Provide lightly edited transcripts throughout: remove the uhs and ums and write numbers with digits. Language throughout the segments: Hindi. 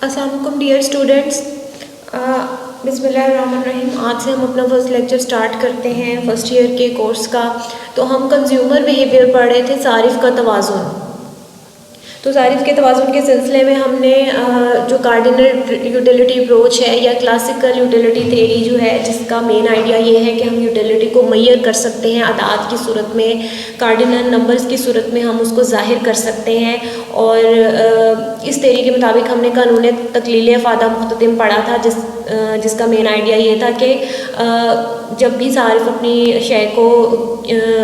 अस्सलाम वालेकुम डियर स्टूडेंट्स। बिस्मिल्लाहिर्रहमानिर्रहीम। आज से हम अपना फर्स्ट लेक्चर स्टार्ट करते हैं फर्स्ट ईयर के कोर्स का। तो हम कंज्यूमर बिहेवियर पढ़ रहे थे, सारिफ का तवाज़ुन। तो सारिफ के तवाज़ुन के सिलसिले में हमने जो कार्डिनल यूटिलिटी अप्रोच है या क्लासिकल यूटिलिटी थ्योरी जो है, जिसका मेन आइडिया ये है कि हम यूटिलिटी को मेजर कर सकते हैं अदाद की सूरत में, कार्डिनल नंबर्स की सूरत में हम उसको ज़ाहिर कर सकते हैं। और इस थ्योरी के मुताबिक हमने कानून तकलील अफ़ादा मुख्ततिम पढ़ा था, जिसका मेन आइडिया ये था कि जब भी सारिफ अपनी शय को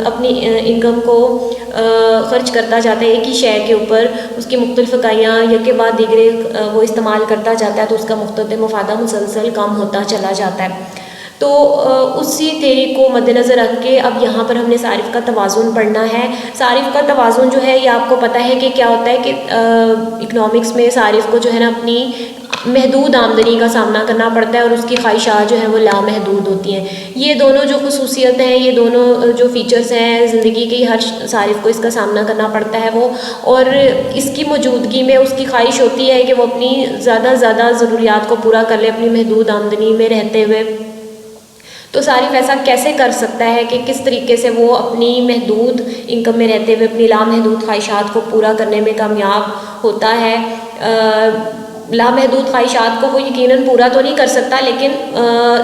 अपनी इनकम को ख़र्च करता जाता है एक ही शय के ऊपर, उसकी मुख्तलिफ इकाइयाँ एक के बाद दीगरे वो इस्तेमाल करता जाता है, तो उसका मुख्ततिम अफ़ादा मुसलसल कम होता चला जाता है। तो उसी थ्योरी को मद्देनज़र रख के अब यहाँ पर हमने सारिफ का तवाज़ुन पढ़ना है। सारिफ का तवाज़ुन जो है ये आपको पता है कि क्या होता है कि इकनॉमिक्स में सारिफ को जो है ना अपनी महदूद आमदनी का सामना करना पड़ता है और उसकी ख्वाहिशात जो है वो लामहदूद होती हैं। ये दोनों जो खसूसियत हैं, ये दोनों जो फ़ीचर्स हैं ज़िंदगी के, हर सारिफ को इसका सामना करना पड़ता है वो, और इसकी मौजूदगी में उसकी ख्वाहिश होती है कि वो अपनी ज़्यादा से ज़्यादा ज़रूरियात को पूरा कर ले अपनी महदूद आमदनी में रहते हुए। तो सारिफ ऐसा कैसे कर सकता है कि किस तरीके से वो अपनी महदूद इनकम में रहते हुए अपनी लामहदूद ख्वाहिशात को पूरा करने में कामयाब होता है। लामहदूद ख्वाहिशात को वो यकीनन पूरा तो नहीं कर सकता, लेकिन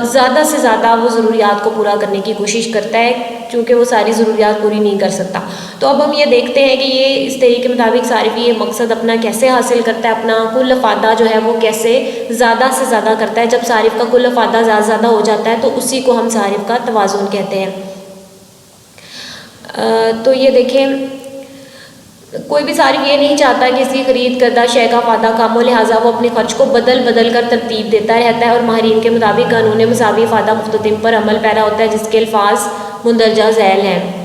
ज़्यादा से ज़्यादा वो ज़रूरियात को पूरा करने की कोशिश करता है, क्योंकि वो सारी ज़रूरियात पूरी नहीं कर सकता। तो अब हम ये देखते हैं कि ये इस तरीके के मुताबिक सारिफ ये मकसद अपना कैसे हासिल करता है, अपना कुल अफ़ादा जो है वो कैसे ज़्यादा से ज़्यादा करता है। जब सारिफ का कुल अफ़ादा ज़्यादा हो जाता है तो उसी को हम सारिफ का तवाज़ुन कहते हैं। तो ये देखें, कोई भी सारिफ ये नहीं चाहता कि इसकी खरीद करदा शय का फ़ायदा कम हो, लिहाजा वो अपने खर्च को बदल बदल कर तरतीब देता रहता है और माहिरीन के मुताबिक कानून मुसावी फ़ायदा मुख्ततिम पर अमल पैरा होता है, जिसके अल्फाज मुंदरजा झैल हैं।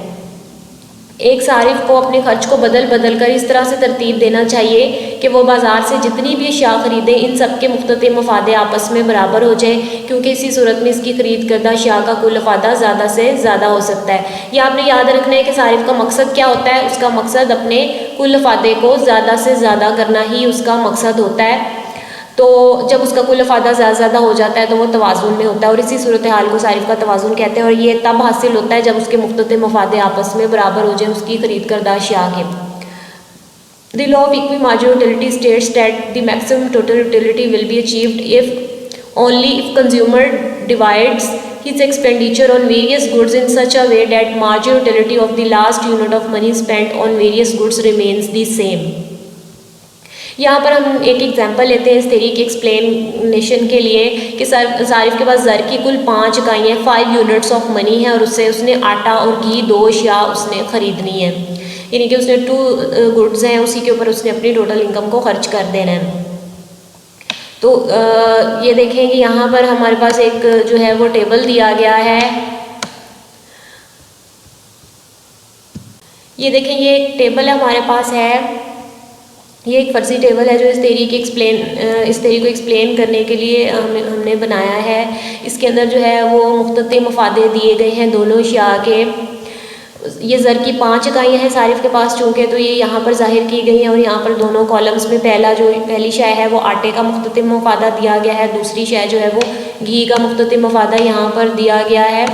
एक सारिफ को अपने खर्च को बदल बदल कर इस तरह से तरतीब देना चाहिए कि वो बाज़ार से जितनी भी अशिया ख़रीदे इन सब के मुख्तलिफ मफादे आपस में बराबर हो जाए, क्योंकि इसी सूरत में इसकी खरीद करदा अशिया का कुल अफ़ादा ज़्यादा से ज़्यादा हो सकता है। यह आपने याद रखना है कि सारिफ का मकसद क्या होता है। उसका मकसद अपने कुल अफ़ादे को ज़्यादा से ज़्यादा करना ही उसका मकसद होता है। तो जब उसका कुल अफ़ादा ज़्यादा हो जाता है तो वो तवाज़ुन में होता है, और इसी सूरत हाल को सारिफ का तवाज़ुन कहते हैं। और ये तब हासिल होता है जब उसके मुख्तलिफ मफादे आपस में बराबर हो जाए उसकी खरीद करदा अशिया के। The law of equimarginal utility states that the maximum total utility will be achieved if only if consumer divides his expenditure on various goods in such a way that marginal utility of the last unit of money spent on various goods remains the same। यहाँ पर हम एक एग्जांपल लेते हैं इस थ्योरी के एक्सप्लेनेशन के लिए कि सारिफ के पास ज़र की कुल 5 इकाइयाँ 5 यूनिट्स ऑफ मनी है और उससे उसने आटा और घी 2 अशिया उसने ख़रीदनी है, यानी कि उसने 2 गुड्स हैं, उसी के ऊपर उसने अपनी टोटल इनकम को खर्च कर देना है। तो ये देखें कि यहाँ पर हमारे पास एक जो है वो टेबल दिया गया है। ये देखें, ये एक टेबल है हमारे पास है, ये एक फर्जी टेबल है जो इस थ्योरी को एक्सप्लेन करने के लिए हमने बनाया है। इसके अंदर जो है वो मुख्तलिफ मफादे दिए गए हैं दोनों अशिया के। ये ज़र की 5 इकाइयाँ हैं सारिफ के पास चूँकि, तो ये यहाँ पर ज़ाहिर की गई हैं। और यहाँ पर दोनों कॉलम्स में पहली शय है वो आटे का मुख्तलिफ मफादा दिया गया है, दूसरी शय जो है वो घी का मुख्तलिफ मफादा यहाँ पर दिया गया है।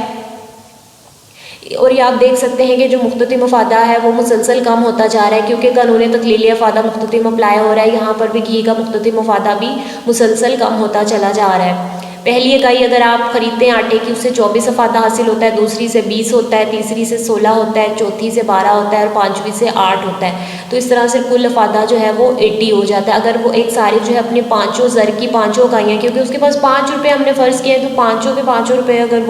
और ये आप देख सकते हैं कि जो मुख्तलिफ मफादा है वो मुसलसल कम होता जा रहा है, क्योंकि कानून तकलील अफ़ादा मुख्तलिफ अप्लाई हो रहा है। यहाँ पर भी घी का मुख्तलिफ मफादा भी मुसलसल कम होता चला जा रहा है। पहली इकाई अगर आप ख़रीदते हैं आटे की, उससे 24 अफ़ादा हासिल होता है, दूसरी से 20 होता है, तीसरी से 16 होता है, चौथी से 12 होता है और पाँचवीं से 8 होता है। तो इस तरह से कुल अफ़ादा जो है वो 80 हो जाता है। अगर वो एक सारिफ जो है अपने पाँचों ज़र की 5 इकाइयाँ, क्योंकि उसके पास 5 रुपये हमने फ़र्ज़ किए हैं, तो 5 के 5 रुपये अगर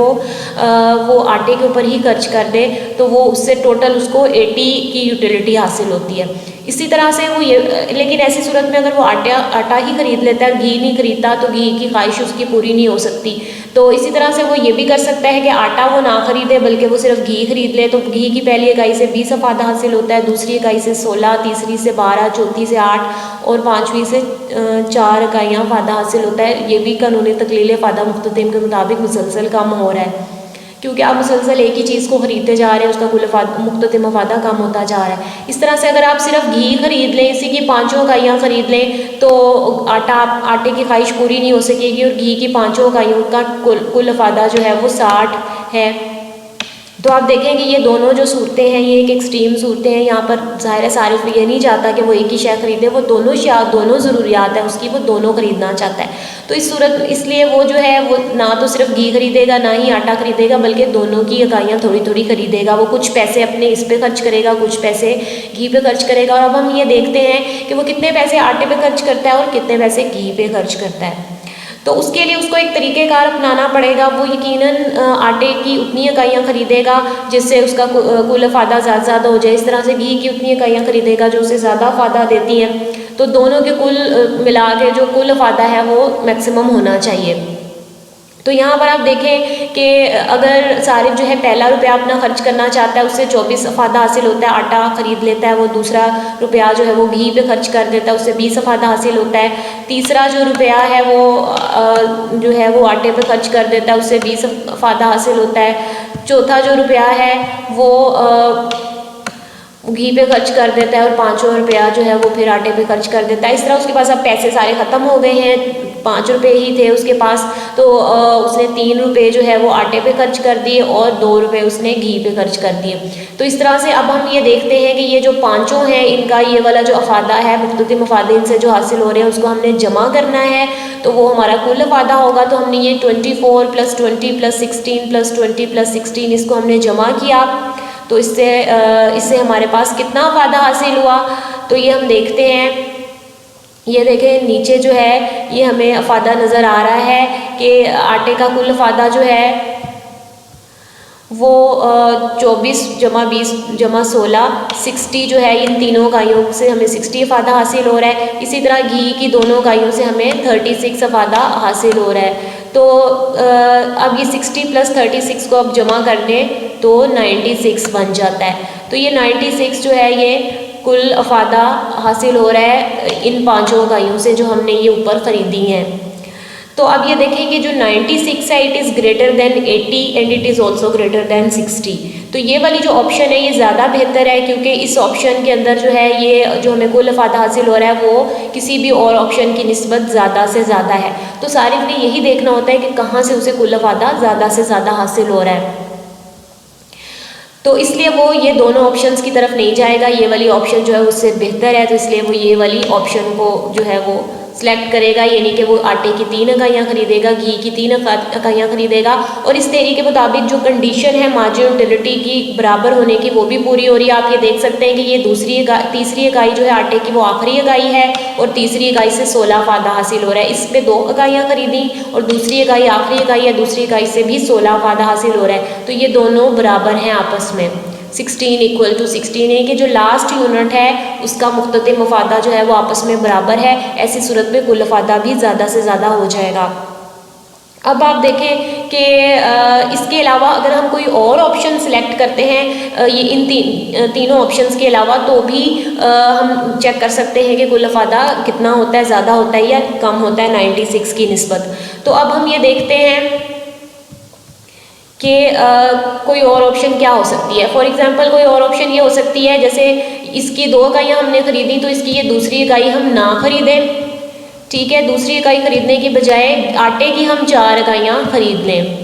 वो आटे के ऊपर ही खर्च कर दे तो वो उससे टोटल उसको 80 की यूटिलिटी हासिल होती है। इसी तरह से वो ये, लेकिन ऐसी सूरत में अगर वो आटा ही ख़रीद लेता है, घी नहीं खरीदता, तो घी की ख्वाहिश उसकी पूरी नहीं हो सकती। तो इसी तरह से वो ये भी कर सकता है कि आटा वो ना ख़रीदे बल्कि वो सिर्फ घी खरीद ले। तो घी की पहली इकाई से 20 अफ़ादा हासिल होता है, दूसरी इकाई से 16, तीसरी से 12, चौथी से 8 और पाँचवीं से 4 इकाइयाँ अफ़ादा हासिल होता है। ये भी कानून तकलील अफ़ादा मुख्ततिम के मुताबिक मुसलसल कम हो रहा है, क्योंकि आप मुसलसल एक ही चीज़ को ख़रीदते जा रहे हैं, उसका कुल मुख्तते मफादा कम होता जा रहा है। इस तरह से अगर आप सिर्फ घी खरीद लें, इसी की 5 इकाइयाँ खरीद लें तो आटे की ख्वाहिश पूरी नहीं हो सकेगी और घी की 5 इकाइयों का कुल अफादा जो है वो 60 है। तो आप देखेंगे ये दोनों जो सूरतें हैं ये एक एक्सट्रीम सूरतें हैं। यहाँ पर ज़ाहिर है सारिफ ये नहीं चाहता कि वो एक ही शय खरीदे, वो दोनों ज़रूरियात है उसकी, वो दोनों खरीदना चाहता है। तो इस सूरत इसलिए वो जो है वो ना तो सिर्फ घी खरीदेगा ना ही आटा खरीदेगा, बल्कि दोनों की इकाइयाँ थोड़ी थोड़ी खरीदेगा। वो कुछ पैसे अपने इस पे खर्च करेगा, कुछ पैसे घी पे खर्च करेगा। और अब हम ये देखते हैं कि वो कितने पैसे आटे पे खर्च करता है और कितने पैसे घी पे खर्च करता है। तो उसके लिए उसको एक तरीक़ेकार अपनाना पड़ेगा। वो यकीनन आटे की उतनी इकाइयाँ खरीदेगा जिससे उसका कुल अफादा ज़्यादा हो जाए। इस तरह से घी की उतनी इकाइयाँ खरीदेगा जो उसे ज़्यादा अफादा देती हैं। तो दोनों के कुल मिला के जो कुल अफादा है वो मैक्सिमम होना चाहिए। तो यहाँ पर आप देखें कि अगर सारिफ जो है पहला रुपया अपना खर्च करना चाहता है, उससे 24 अफादा हासिल होता है, आटा ख़रीद लेता है। वो दूसरा रुपया जो है वो घी पे खर्च कर देता है, उससे 20 अफादा हासिल होता है। तीसरा जो रुपया है वो जो है वो आटे पे खर्च कर देता है, उससे 20 अफादा हासिल होता है। चौथा जो रुपया है वो घी पे खर्च कर देता है और 5वां रुपया जो है वो फिर आटे पे खर्च कर देता है। इस तरह उसके पास अब पैसे सारे ख़त्म हो गए हैं, 5 रुपये ही थे उसके पास, तो उसने 3 रुपये जो है वो आटे पे खर्च कर दिए और 2 रुपये उसने घी पे खर्च कर दिए। तो इस तरह से अब हम ये देखते हैं कि ये जो पाँचों हैं इनका ये वाला जो अफादा है, मुख्तलिफ मफादे इनसे जो हासिल हो रहे हैं उसको हमने जमा करना है। तो वो हमारा कुल अफादा होगा। तो हमने ये 24 + 20 + 16 + 20 + 16 इसको हमने जमा किया। तो इससे हमारे पास कितना अफादा हासिल हुआ, तो ये हम देखते हैं। ये देखें नीचे जो है ये हमें अफादा नज़र आ रहा है कि आटे का कुल अफादा जो है वो 24 + 20 + 16 60 जो है, इन तीनों इकाइयों से हमें 60 अफादा हासिल हो रहा है। इसी तरह घी की दोनों इकाइयों से हमें 36 अफादा हासिल हो रहा है। तो अब ये 60 + 36 को अब जमा कर दें तो 96 बन जाता है। तो ये 96 जो है ये कुल अफादा हासिल हो रहा है इन 5 इकाइयों से जो हमने ये ऊपर ख़रीदी हैं। तो अब ये देखें कि जो 96 है it is greater than 80 and it is also greater than 60। तो ये वाली जो ऑप्शन है ये ज़्यादा बेहतर है, क्योंकि इस ऑप्शन के अंदर जो है ये जो हमें कुल अफादा हासिल हो रहा है वो किसी भी और ऑप्शन की निस्बत ज़्यादा से ज़्यादा है। तो सारिफ ने यही देखना होता है कि कहाँ से उसे कुल अफादा ज़्यादा से ज़्यादा हासिल हो रहा है। तो इसलिए वो ये दोनों ऑप्शंस की तरफ नहीं जाएगा, ये वाली ऑप्शन जो है उससे बेहतर है, तो इसलिए वो ये वाली ऑप्शन को जो है वो सिलेक्ट करेगा। यानी कि वो आटे की 3 इकाइयाँ खरीदेगा, घी की 3 इकाइयाँ खरीदेगा। और इस थ्योरी के मुताबिक जो कंडीशन है मार्जिन यूटिलिटी की बराबर होने की वो भी पूरी हो रही है। आप ये देख सकते हैं कि ये तीसरी इकाई जो है आटे की वो आखिरी इकाई है और तीसरी इकाई से 16 अफादा हासिल हो रहा है। इस पर 2 इकाइयाँ खरीदी और दूसरी इकाई आखिरी इकाई है, दूसरी इकाई से भी 16 अफादा हासिल हो रहा है। तो ये दोनों बराबर हैं आपस में, 16 = 16 है कि जो लास्ट यूनिट है उसका मुख्तलिफ मफादा जो है वो आपस में बराबर है। ऐसी सूरत में कुल अफादा भी ज़्यादा से ज़्यादा हो जाएगा। अब आप देखें कि इसके अलावा अगर हम कोई और ऑप्शन सेलेक्ट करते हैं ये इन तीनों ऑप्शंस के अलावा, तो भी हम चेक कर सकते हैं कि कुल अफादा कितना होता है, ज़्यादा होता है या कम होता है 96 की निस्बत। तो अब हम ये देखते हैं कि कोई और ऑप्शन क्या हो सकती है। फॉर एग्जांपल कोई और ऑप्शन ये हो सकती है, जैसे इसकी 2 इकाइयाँ हमने खरीदी तो इसकी ये दूसरी इकाई हम ना खरीदें, ठीक है। दूसरी इकाई खरीदने की बजाय आटे की हम 4 इकाइयाँ खरीद लें,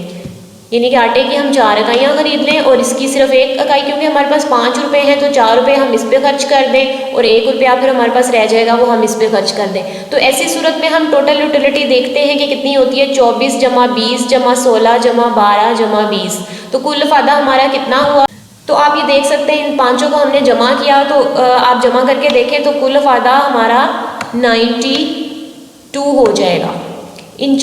यानी कि आटे की हम 4 इकाइयाँ खरीद लें और इसकी सिर्फ 1 इकाई, क्योंकि हमारे पास 5 रुपये हैं तो 4 रुपये हम इस पे खर्च कर दें और 1 रुपया फिर हमारे पास रह जाएगा वो हम इस पे खर्च कर दें। तो ऐसी सूरत में हम टोटल यूटिलिटी देखते हैं कि कितनी होती है, 24 + 20 + 16 + 12 + 20। तो कुल अफादा हमारा कितना हुआ, तो आप ये देख सकते हैं इन पाँचों को हमने जमा किया। तो आप जमा करके देखें तो कुल अफादा हमारा 92 हो जाएगा। इन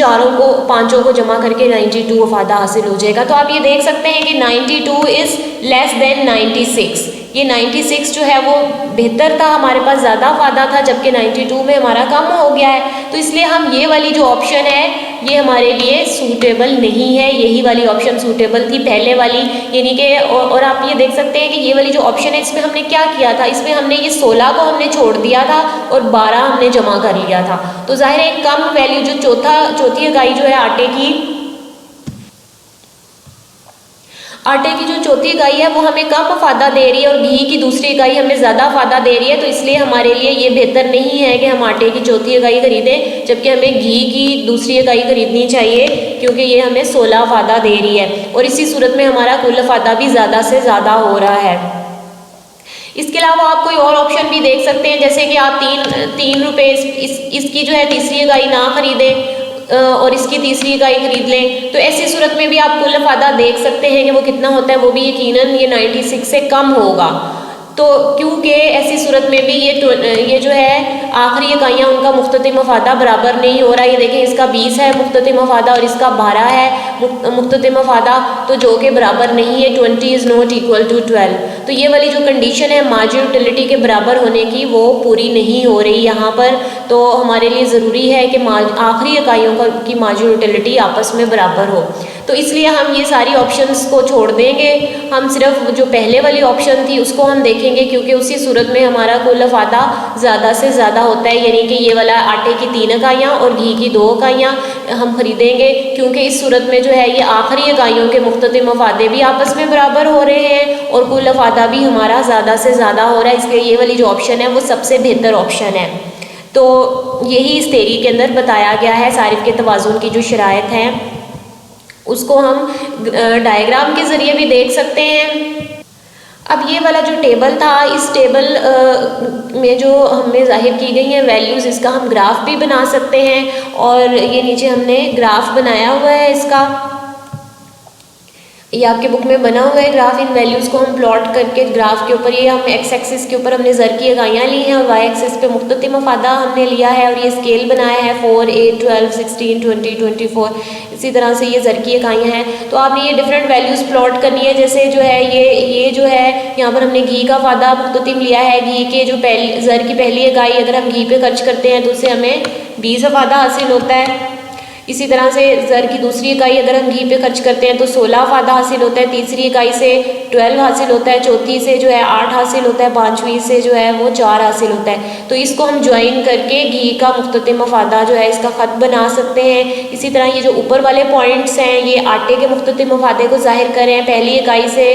पाँचों को जमा करके 92 अफादा हासिल हो जाएगा। तो आप ये देख सकते हैं कि 92 इज़ लेस देन 96। ये 96 जो है वो बेहतर था, हमारे पास ज़्यादा अफादा था, जबकि 92 में हमारा कम हो गया है। तो इसलिए हम ये वाली जो ऑप्शन है ये हमारे लिए सूटेबल नहीं है, यही वाली ऑप्शन सूटेबल थी पहले वाली, यानी कि और आप ये देख सकते हैं कि ये वाली जो ऑप्शन है इसमें हमने क्या किया था, इसमें हमने ये 16 को हमने छोड़ दिया था और 12 हमने जमा कर लिया था। तो जाहिर है कम वैल्यू जो चौथी इकाई जो है आटे की आटे की जो चौथी इकाई है वो हमें कम अफादा दे रही है और घी की दूसरी इकाई हमें ज़्यादा अफादा दे रही है, तो इसलिए हमारे लिए ये बेहतर नहीं है कि हम आटे की चौथी इकाई खरीदें, जबकि हमें घी की दूसरी इकाई खरीदनी चाहिए, क्योंकि ये हमें 16 अफादा दे रही है और इसी सूरत में हमारा कुल अफादा भी ज़्यादा से ज़्यादा हो रहा है। इसके अलावा आप कोई और ऑप्शन भी देख सकते हैं, जैसे कि आप तीन रुपये इसकी जो है तीसरी इकाई ना खरीदें और इसकी तीसरी इकाई खरीद लें, तो ऐसी सूरत में भी आप कुल अफादा देख सकते हैं कि वो कितना होता है। वो भी यकीनन ये 96 से कम होगा, तो क्योंकि ऐसी सूरत में भी ये जो है आखिरी इकाइयाँ उनका मुख्ततिम अफादा बराबर नहीं हो रहा। ये देखें, इसका 20 है मुख्ततिम अफादा और इसका 12 है मुख्ततिम अफादा, तो जो कि बराबर नहीं है। 20 इज़ नॉट इक्वल टू 12। तो ये वाली जो कंडीशन है मार्जिन यूटिलिटी के बराबर होने की, वो पूरी नहीं हो रही यहाँ पर। तो हमारे लिए ज़रूरी है कि आखिरी इकाइयों की मार्जिन यूटिलिटी आपस में बराबर हो। तो इसलिए हम ये सारी ऑप्शंस को छोड़ देंगे, हम सिर्फ जो पहले वाली ऑप्शन थी उसको हम देखेंगे, क्योंकि उसी सूरत में हमारा कुल अफादा ज़्यादा से ज़्यादा होता है। यानी कि ये वाला आटे की 3 इकाइयाँ और घी की 2 इकाइयाँ हम खरीदेंगे, क्योंकि इस सूरत में जो है ये आखिरी इकाइयों के मुख्ततिम अफादे भी आपस में बराबर हो रहे हैं और कुल अफादा भी हमारा ज़्यादा से ज़्यादा हो रहा है। इसलिए ये वाली जो ऑप्शन है वो सबसे बेहतर ऑप्शन है। तो यही इस थ्योरी के अंदर बताया गया है। सारिफ के तवाज़ुन की जो शराइत हैं उसको हम डायग्राम के ज़रिए भी देख सकते हैं। अब ये वाला जो टेबल था, इस टेबल में जो हमें ज़ाहिर की गई हैं वैल्यूज़, इसका हम ग्राफ भी बना सकते हैं और ये नीचे हमने ग्राफ बनाया हुआ है इसका, ये आपके बुक में बना हुआ है ग्राफ। इन वैल्यूज़ को हम प्लॉट करके ग्राफ के ऊपर, ये हम एक्स एक्सिस के ऊपर हमने ज़र की इकाइयाँ ली हैं और वाई एक्सिस पे मुख्ततिम अफादा हमने लिया है और ये स्केल बनाया है 4, 8, 12, 16, 20, 24। इसी तरह से ये ज़र की इकाइयाँ हैं। तो आपने ये डिफरेंट वैल्यूज़ प्लॉट करनी है। जैसे जो है ये जो है यहाँ पर हमने घी का अफादा मुख्ततिम लिया है। घी के जो ज़र की पहली इकाई अगर हम घी पे खर्च करते हैं तो उससे हमें 20 अफादा हासिल होता है। इसी तरह से ज़र की दूसरी इकाई अगर हम घी पे खर्च करते हैं तो 16 अफादा हासिल होता है। तीसरी इकाई से 12 हासिल होता है। चौथी से जो है 8 हासिल होता है। पाँचवीं से जो है वो 4 हासिल होता है। तो इसको हम ज्वाइन करके घी का मुख्ततिम अफादा जो है इसका ख़त बना सकते हैं। इसी तरह ये जो ऊपर वाले पॉइंट्स हैं ये आटे के मुख्ततिम अफादे को ज़ाहिर कर रहे हैं। पहली इकाई से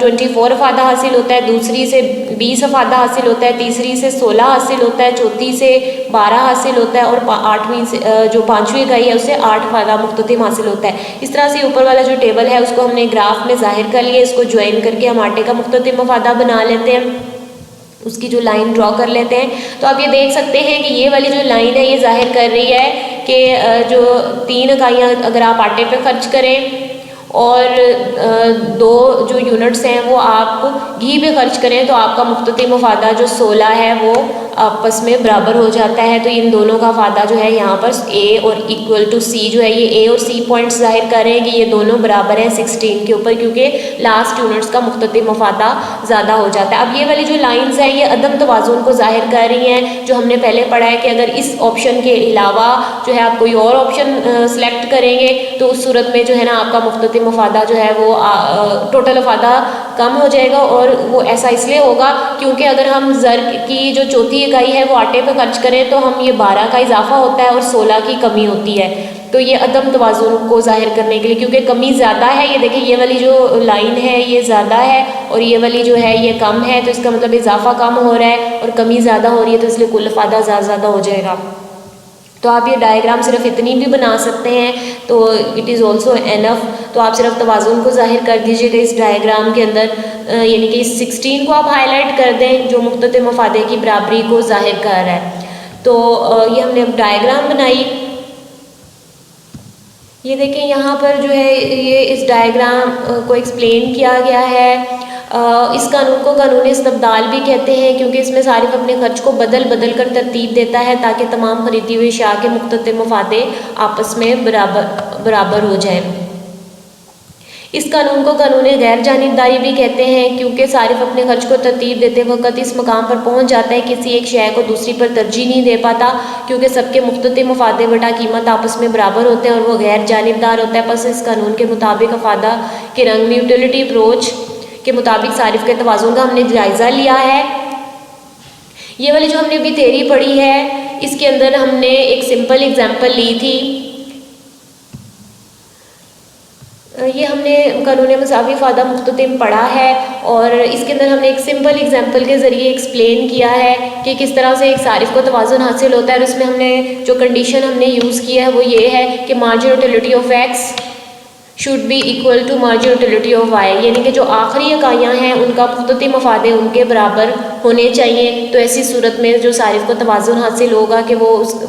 24 अफादा हासिल होता है, दूसरी से 20 अफादा हासिल होता है, तीसरी से 16 हासिल होता है, चौथी से 12 हासिल होता है और आठवीं से जो पाँचवीं इकाई है से 8 अफादा मुख्ततिम हासिल होता है। इस तरह से ऊपर वाला जो टेबल है उसको हमने ग्राफ में ज़ाहिर कर लिया। इसको ज्वाइन करके हम आटे का मुख्ततिम अफादा बना लेते हैं, उसकी जो लाइन ड्रॉ कर लेते हैं। तो आप ये देख सकते हैं कि ये वाली जो लाइन है ये ज़ाहिर कर रही है कि जो 3 इकाइयाँ अगर आप आटे पे खर्च करें और 2 जो यूनिट्स हैं वो आप घी पे खर्च करें तो आपका मुख्ततिम अफादा जो 16 है वो आपस में बराबर हो जाता है। तो इन दोनों का अफादा जो है यहाँ पर ए और इक्वल टू सी जो है, ये ए और सी पॉइंट्स ज़ाहिर कर रहे हैं कि ये दोनों बराबर हैं 16 के ऊपर, क्योंकि लास्ट यूनिट्स का मुख्ततिम अफादा ज़्यादा हो जाता है। अब ये वाली जो लाइंस हैं ये अदम तवाज़ुन को ज़ाहिर कर रही हैं, जो हमने पहले पढ़ा है कि अगर इस ऑप्शन के अलावा जो है आप कोई और ऑप्शन सेलेक्ट करेंगे तो उस सूरत में जो है ना आपका मुख्ततिम अफादा जो है वो टोटल अफादा कम हो जाएगा। और वो ऐसा इसलिए होगा क्योंकि अगर हम ज़र की जो चौथी इकाई है वो आटे पे खर्च करें तो हम ये 12 का इजाफा होता है और 16 की कमी होती है। तो ये अदम तवाज़ुन को ज़ाहिर करने के लिए, क्योंकि कमी ज़्यादा है, ये देखिए ये वाली जो लाइन है ये ज़्यादा है और ये वाली जो है ये कम है, तो इसका मतलब इजाफा कम हो रहा है और कमी ज़्यादा हो रही है, तो इसलिए कुल अफादा ज़्यादा हो जाएगा। तो आप ये डायग्राम सिर्फ इतनी भी बना सकते हैं, तो इट इज़ ऑल्सो एनफ। तो आप सिर्फ तवाज़ुन को ज़ाहिर कर दीजिएगा इस डायग्राम के अंदर, यानी कि इस 16 को आप हाईलाइट कर दें जो मुख्ततिम अफादे की बराबरी को ज़ाहिर कर रहा है। तो ये हमने अब डायग्राम बनाई। ये देखें यहाँ पर जो है ये इस डायग्राम को एक्सप्लेन किया गया है। इस कानून को कानून इस्तब्दाल भी कहते हैं, क्योंकि इसमें सारिफ अपने खर्च को बदल बदल कर तरतीब देता है ताकि तमाम खरीदी हुई अशिया के मुख्तलिफ मफादे आपस में बराबर हो जाएं। इस कानून को कानून गैर जानिबदारी भी कहते हैं, क्योंकि सारिफ अपने खर्च को तरतीब देते वक्त इस मकाम पर पहुंच जाता है किसी एक शय को दूसरी पर तरजीह नहीं दे पाता, क्योंकि सबके मुख्तलिफ मफादे बटा कीमत आपस में बराबर होते हैं और वो गैर जानिबदार होता है। बस इस कानून के मुताबिक अफादा के रंग में यूटिलिटी अप्रोच के मुताबिक सारिफ के तवाज़ुन का हमने जायज़ा लिया है। ये वाली जो हमने अभी थ्योरी पढ़ी है इसके अंदर हमने एक सिंपल एग्जांपल ली थी। ये हमने कानून मसावी फ़ायदा मुख्ततिम पढ़ा है और इसके अंदर हमने एक सिंपल एग्जांपल के ज़रिए एक्सप्लेन किया है कि किस तरह से एक सारिफ को तवाज़ुन हासिल होता है। और इसमें हमने जो कंडीशन हमने यूज़ किया है वो ये है कि marginal utility of X should be equal to marginal utility of Y, यानी कि जो आखिरी इकाइयाँ हैं उनका मुख्ततिम मफादे उनके बराबर होने चाहिए। तो ऐसी सूरत में जो सारिफ को तवाज़ुन हासिल होगा कि वो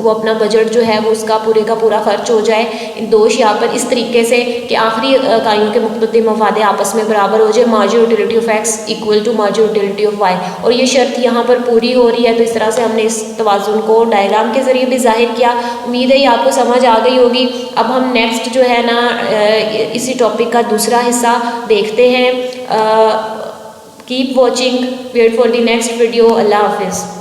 अपना बजट जो है वो उसका पूरे का पूरा खर्च हो जाए इन दोष यहाँ पर इस तरीके से कि आखिरी इकाइयों के मुख्ततिम मफादे आपस में बराबर हो जाए, marginal utility of X equal to marginal utility of Y. और ये शर्त यहाँ पर पूरी हो रही है। तो इस तरह से हमने इस तवाज़ुन को डायग्राम के ज़रिए भी जाहिर किया। उम्मीद है ये आपको समझ आ गई होगी। अब हम नेक्स्ट जो है ना इसी टॉपिक का दूसरा हिस्सा देखते हैं। Keep watching, wait for the next video. अल्लाह हाफिज़।